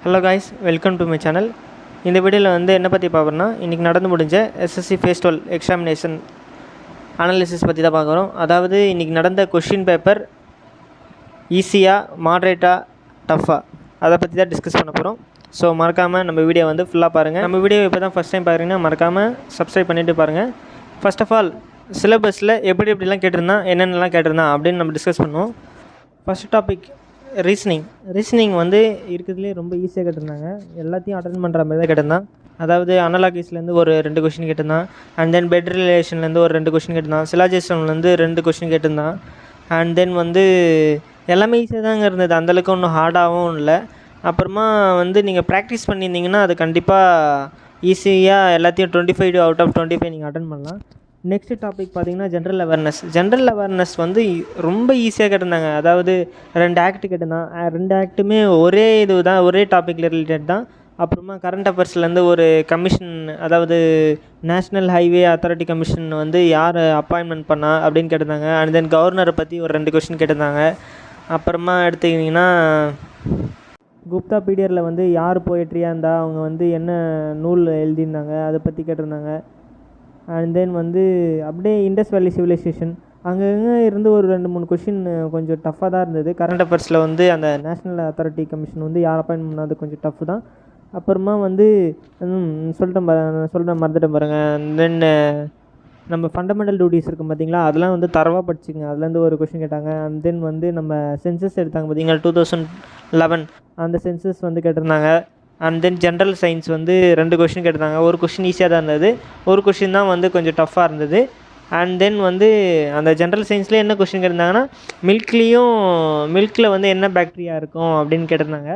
Hello guys, welcome to my channel. இந்த வீடியோவில் வந்து என்ன பற்றி பார்க்குறோன்னா, இன்றைக்கி நடந்து முடிஞ்ச எஸ்எஸ்சி ஃபேஸ் 12 எக்ஸாமினேஷன் அனாலிசிஸ் பற்றி தான் பார்க்குறோம். அதாவது இன்றைக்கி நடந்த கொஷின் பேப்பர் ஈஸியாக, மாட்ரேட்டாக, டஃப்பாக, அதை பற்றி தான் டிஸ்கஸ் பண்ண போகிறோம். ஸோ மறக்காமல் நம்ம வீடியோ வந்து ஃபுல்லாக பாருங்கள். நம்ம வீடியோ இப்போ தான் ஃபஸ்ட் டைம் பார்க்குறீங்கன்னா மறக்காமல் சப்ஸ்கிரைப் பண்ணிவிட்டு பாருங்கள். ஃபர்ஸ்ட் ஆஃப் ஆல் சிலபஸில் எப்படிலாம் கேட்டிருந்தான், என்னென்னலாம் கேட்டிருந்தான் அப்படின்னு நம்ம டிஸ்கஸ் பண்ணுவோம். ஃபஸ்ட் டாபிக் ரீசனிங் வந்து இருக்கிறதுலே ரொம்ப ஈஸியாக கேட்டிருந்தாங்க. எல்லாத்தையும் அட்டன் பண்ணுற மாதிரி தான் கேட்டிருந்தான். அதாவது அனலாகிஸ்லேருந்து ஒரு 2 கொஷின் கேட்டிருந்தான். அண்ட் தென் பெட் ரிலேஷன்லேருந்து ஒரு 2 கொஷின் கேட்டிருந்தான். சிலாஜிசம்லேருந்து 2 கொஷின் கேட்டிருந்தான். அண்ட் தென் வந்து எல்லாமே ஈஸியாக தாங்க இருந்தது, அந்தளவுக்கு ஒன்றும் ஹார்டாகவும் இல்லை. அப்புறமா வந்து நீங்கள் ப்ராக்டிஸ் பண்ணியிருந்தீங்கன்னா அது கண்டிப்பாக ஈஸியாக எல்லாத்தையும் 25 அவுட் ஆஃப் 25 நீங்கள் அட்டன் பண்ணலாம். நெக்ஸ்ட் டாபிக் பார்த்தீங்கன்னா ஜென்ரல் அவேர்னஸ் வந்து ரொம்ப ஈஸியாக கேட்டிருந்தாங்க. அதாவது 2 ஆக்ட் கேட்டிருந்தான். 2 ஆக்ட்டுமே ஒரே இது தான், ஒரே டாப்பிக்கில் ரிலேட்டட் தான். அப்புறமா கரண்ட் அஃபேர்ஸ்லேருந்து ஒரு கமிஷன், அதாவது நேஷ்னல் ஹைவே அத்தாரிட்டி கமிஷன் வந்து யார் அப்பாயின்மெண்ட் பண்ணா அப்படின்னு கேட்டிருந்தாங்க. அண்ட் தென் கவர்னரை பற்றி ஒரு 2 கொஷின் கேட்டிருந்தாங்க. அப்புறமா எடுத்துக்கிட்டிங்கன்னா குப்தா பீரியடில் வந்து யார் போயட்ரியாக இருந்தால் அவங்க வந்து என்ன நூல் எழுதியிருந்தாங்க அதை பற்றி கேட்டிருந்தாங்க. அண்ட் தென் வந்து அப்படியே இண்டஸ் வேலி சிவிலைசேஷன் அங்கங்கே இருந்து ஒரு 2-3 கொஷின் கொஞ்சம் டஃப்பாக தான் இருந்தது. கரண்ட் அஃபேர்ஸில் வந்து அந்த நேஷ்னல் அத்தாரிட்டி கமிஷன் வந்து யார் அப்பாயின்ட் பண்ணாது கொஞ்சம் டஃப்பு தான். அப்புறமா வந்து சொல்கிறேன் மறந்துட்டேன் பாருங்கள். தென் நம்ம ஃபண்டமெண்டல் டியூட்டிஸ் இருக்கும் பார்த்தீங்களா, அதெல்லாம் வந்து தரவாக படிச்சுங்க. அதுலேருந்து ஒரு கொஷின் கேட்டாங்க. அண்ட் தென் வந்து நம்ம சென்சஸ் எடுத்தாங்க பார்த்தீங்களா 2011, அந்த சென்சஸ் வந்து கேட்டிருந்தாங்க. அண்ட் தென் ஜென்ரல் சயின்ஸ் வந்து 2 கொஷின் கேட்டிருந்தாங்க. ஒரு கொஷின் ஈஸியாக தான் இருந்தது, ஒரு கொஷின் தான் வந்து கொஞ்சம் டஃப்பாக இருந்தது. அண்ட் தென் வந்து அந்த ஜென்ரல் சயின்ஸ்லேயே என்ன கொஷின் கேட்டிருந்தாங்கன்னா, மில்கில் வந்து என்ன பாக்டீரியா இருக்கும் அப்படின்னு கேட்டிருந்தாங்க.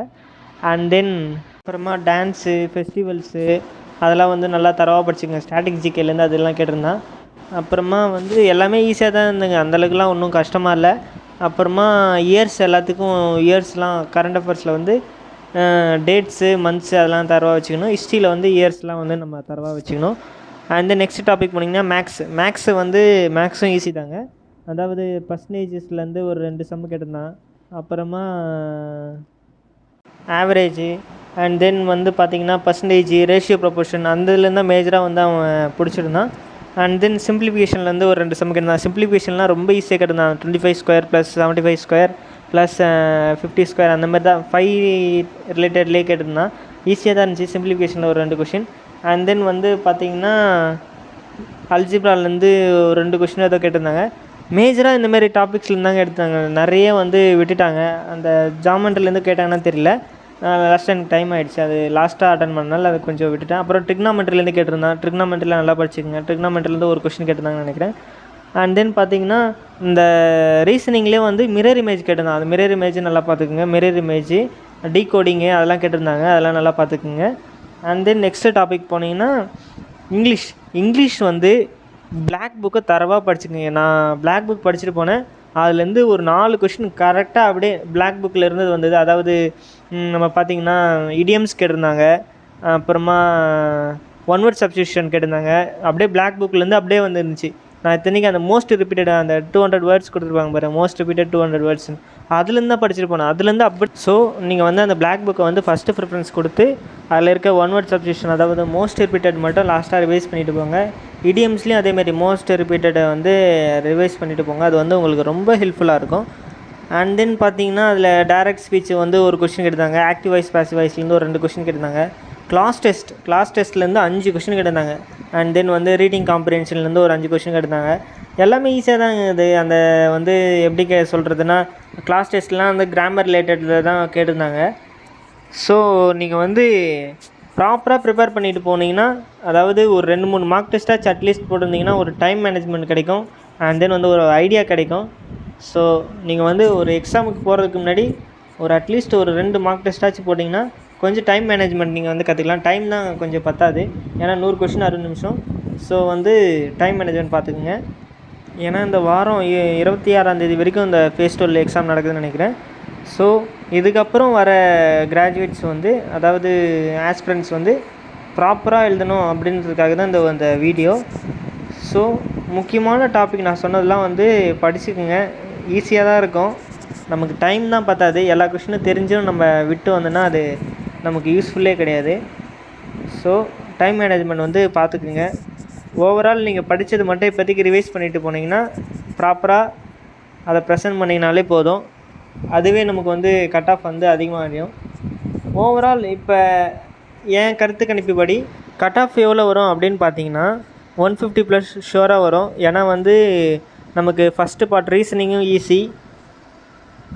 அண்ட் தென் அப்புறமா டான்ஸு, ஃபெஸ்டிவல்ஸு அதெல்லாம் வந்து நல்லா தரவாக படிச்சுங்க. ஸ்டாட்டிக் ஜிகேலேருந்து அதெல்லாம் கேட்டிருந்தான். அப்புறமா வந்து எல்லாமே ஈஸியாக தான் இருந்துங்க, அந்தளவுக்குலாம் ஒன்றும் கஷ்டமாக இல்லை. அப்புறமா எல்லாத்துக்கும் இயர்ஸ்லாம் கரண்ட் அஃபேர்ஸில் வந்து டேட்ஸு, மந்த்ஸு அதெல்லாம் தரவாக வச்சுக்கணும். ஹிஸ்ட்ரியில் வந்து இயர்ஸ்லாம் வந்து நம்ம தரவாக வச்சுக்கணும். அண்ட் நெக்ஸ்ட் டாபிக் போனிங்கன்னா மேக்ஸு வந்து மேக்ஸும் ஈஸி தாங்க. அதாவது பர்சன்டேஜஸ்லேருந்து ஒரு 2 சம்மு கேட்டிருந்தான். அப்புறமா ஆவரேஜு, அண்ட் தென் வந்து பார்த்திங்கன்னா பர்சன்டேஜ், ரேஷியோ ப்ரொபோர்ஷன் அந்த இதுலேருந்து தான் மேஜராக வந்து அவன் பிடிச்சிருந்தான். அண்ட் தென் சிம்பிளிஃபிகேஷன்லேருந்து ஒரு 2 சம்மு கேட்டிருந்தான். சிம்பிளிஃபிகேஷன்லாம் ரொம்ப ஈஸியாக கேட்டிருந்தான். 25² + 75² + 50² அந்த மாதிரி தான் 5 ரிலேட்டட்லேயே கேட்டிருந்தான். ஈஸியாக தான் இருந்துச்சு. சிம்பிளிஃபிகேஷனில் ஒரு 2 கொஷின். அண்ட் தென் வந்து பார்த்திங்கன்னா அல்ஜிப்ராலேருந்து ஒரு 2 கொஷின் ஏதோ கேட்டிருந்தாங்க. மேஜராக இந்தமாரி டாபிக்ஸ்லேருந்து தாங்க எடுத்தாங்க, நிறைய வந்து விட்டுட்டாங்க. அந்த ஜாமெண்ட்ரிலேருந்து கேட்டாங்கன்னா தெரியல, லாஸ்ட் எனக்கு டைம் ஆகிடுச்சு, அது லாஸ்ட்டாக அட்டன் பண்ணனால அதை கொஞ்சம் விட்டுட்டேன். அப்புறம் ட்ரிக்னாமெண்ட்ரிலேருந்து கேட்டிருந்தான். ட்ரிக்னாமெண்ட்ரியில் நல்லா படிச்சுக்கோங்க. ட்ரிக்னாமெண்ட்ரிலேருந்து ஒரு கொஷின் கேட்டிருந்தாங்கன்னு நினைக்கிறேன். அண்ட் தென் பார்த்திங்கன்னா இந்த ரீசனிங்லேயே வந்து மிரர் இமேஜ் கேட்டிருந்தான். அது மிரர் இமேஜ் நல்லா பார்த்துக்குங்க. மிரர் இமேஜ், டீகோடிங்கு அதெல்லாம் கேட்டிருந்தாங்க, அதெல்லாம் நல்லா பார்த்துக்குங்க. அண்ட் தென் நெக்ஸ்ட்டு டாபிக் போனீங்கன்னா இங்கிலீஷ் வந்து பிளாக் புக்கை தரவாக படிச்சுக்கோங்க. நான் பிளாக் புக் படிச்சுட்டு போனேன், அதுலேருந்து ஒரு 4 கொஷின் கரெக்டாக அப்படியே பிளாக் புக்கில் இருந்தது வந்தது. அதாவது நம்ம பார்த்திங்கன்னா இடியம்ஸ் கேட்டிருந்தாங்க. அப்புறமா ஒன் வேர்ட் சப்ஸ்டியூஷன் கேட்டிருந்தாங்க. அப்படியே பிளாக் புக்கிலேருந்து அப்படியே வந்துருந்துச்சு. நான் இத்தனைக்கு அந்த மோஸ்ட் ரிப்பீட்டட் அந்த 200 வேர்ட்ஸ் கொடுத்துருப்பாங்க பாரு, மோஸ்ட் ரிப்பீட்டட் 200 வேர்ட்ஸ், அதுலேருந்து தான் படிச்சுட்டு போனேன். அதுலேருந்து அப்படி ஸோ நீங்கள் வந்து அந்த பிளாக் புக்கை வந்து ஃபஸ்ட்டு ப்ரிஃபரன்ஸ் கொடுத்து அதில் இருக்க ஒன் வேர்ட் சப்ஸ்டியூஷன், அதாவது மோஸ்ட் ரிப்பீட்டட் மட்டும் லாஸ்ட்டாக ரிவைஸ் பண்ணிவிட்டு போங்க. இடியம்ஸ்லேயும் அதேமாதிரி மோஸ்ட் ரிப்பீட்டடை வந்து ரிவைஸ் பண்ணிவிட்டு போங்க. அது வந்து உங்களுக்கு ரொம்ப ஹெல்ப்ஃபுல்லாக இருக்கும். அண்ட் தென் பார்த்தீங்கன்னா அதில் டைரக்ட் ஸ்பீச் வந்து ஒரு கொஷின் கேட்டிருந்தாங்க. ஆக்டிவ் வாய்ஸ், பாசிவ் வாய்ஸ்லேருந்து ஒரு 2 கொஷின் கேட்டிருந்தாங்க. கிளாஸ் டெஸ்ட்லேருந்து 5 கொஷின் கேட்டிருந்தாங்க. அண்ட் தென் வந்து ரீடிங் காம்ப்ரிஹென்ஷன்லேருந்து ஒரு 5 கொஷின் கேட்டிருந்தாங்க. எல்லாமே ஈஸியாக தான் இது. அந்த வந்து எப்படி சொல்கிறதுனா, கிளாஸ் டெஸ்ட்லாம் வந்து கிராமர் ரிலேட்டடில் தான் கேட்டிருந்தாங்க. ஸோ நீங்கள் வந்து ப்ராப்பராக ப்ரிப்பேர் பண்ணிட்டு போனீங்கன்னா, அதாவது ஒரு 2-3 மார்க் டெஸ்ட்டாச்சு அட்லீஸ்ட் போட்டிருந்தீங்கன்னா ஒரு டைம் மேனேஜ்மெண்ட் கிடைக்கும். அண்ட் தென் வந்து ஒரு ஐடியா கிடைக்கும். ஸோ நீங்கள் வந்து ஒரு எக்ஸாமுக்கு போகிறதுக்கு முன்னாடி ஒரு அட்லீஸ்ட் ஒரு 2 மார்க் டெஸ்ட்டாச்சு போட்டிங்கன்னா கொஞ்சம் டைம் மேனேஜ்மெண்ட் நீங்கள் வந்து கற்றுக்கலாம். டைம் தான் கொஞ்சம் பத்தாது, ஏன்னா 100 கொஷின் 60 நிமிஷம். ஸோ வந்து டைம் மேனேஜ்மெண்ட் பார்த்துக்குங்க. ஏன்னா இந்த வாரம் 26ஆம் தேதி வரைக்கும் இந்த ஃபேஸ் 12 எக்ஸாம் நடக்குதுன்னு நினைக்கிறேன். ஸோ இதுக்கப்புறம் வர கிராஜுவேட்ஸ் வந்து, அதாவது ஆஸ்பிரண்ட்ஸ் வந்து ப்ராப்பராக எழுதணும் அப்படின்றதுக்காக தான் இந்த வீடியோ. ஸோ முக்கியமான டாபிக் நான் சொன்னதெல்லாம் வந்து படிச்சுக்குங்க. ஈஸியாக தான் இருக்கும், நமக்கு டைம் தான் பத்தாது. எல்லா கொஷினும் தெரிஞ்சும் நம்ம விட்டு வந்தோன்னா அது நமக்கு யூஸ்ஃபுல்லே கிடையாது. ஸோ டைம் மேனேஜ்மெண்ட் வந்து பார்த்துக்குங்க. ஓவரால் நீங்கள் படித்தது மட்டும் இப்போதைக்கு ரிவைஸ் பண்ணிவிட்டு போனீங்கன்னா ப்ராப்பராக அதை ப்ரெசென்ட் பண்ணிங்கனாலே போதும். அதுவே நமக்கு வந்து கட் ஆஃப் வந்து அதிகமாக அடையும். ஓவரால் இப்போ என் கருத்து கணிப்புப்படி கட் ஆஃப் எவ்வளோ வரும் அப்படின்னு பார்த்தீங்கன்னா 150+ ஷுவராக வரும். ஏன்னா வந்து நமக்கு ஃபஸ்ட்டு பார்ட் ரீசனிங்கும் ஈஸி,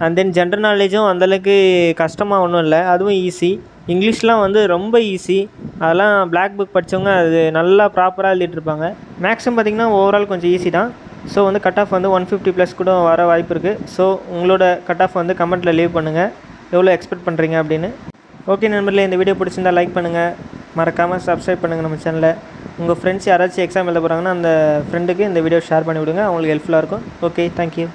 அண்ட் தென் ஜென்ரல் நாலேஜும் அந்தளவுக்கு கஷ்டமாக ஒன்றும் இல்லை, அதுவும் ஈஸி. இங்கிலீஷ்லாம் வந்து ரொம்ப ஈஸி, அதெல்லாம் பிளாக் புக் படித்தவங்க அது நல்லா ப்ராப்பராக எழுதிட்டுருப்பாங்க. மேக்ஸிமம் பார்த்திங்கன்னா ஓவரால் கொஞ்சம் ஈஸி தான். ஸோ வந்து கட் ஆஃப் வந்து 150+ கூட வர வாய்ப்பு இருக்குது. ஸோ உங்களோட கட் ஆஃப் வந்து கமெண்ட்டில் லீவ் பண்ணுங்கள் எவ்வளோ எக்ஸ்பெக்ட் பண்ணுறீங்க அப்படின்னு. ஓகே நண்பர்களே, இந்த வீடியோ பிடிச்சிருந்தால் லைக் பண்ணுங்கள், மறக்காமல் சப்ஸ்கிரைப் பண்ணுங்கள் நம்ம சேனலை. உங்கள் ஃப்ரெண்ட்ஸ் யாராச்சும் எக்ஸாம் எழுத போகிறாங்கன்னா அந்த ஃப்ரெண்டுக்கு இந்த வீடியோ ஷேர் பண்ணி விடுங்க, அவங்களுக்கு ஹெல்ப்ஃபுல்லாக இருக்கும். Okay, thank you.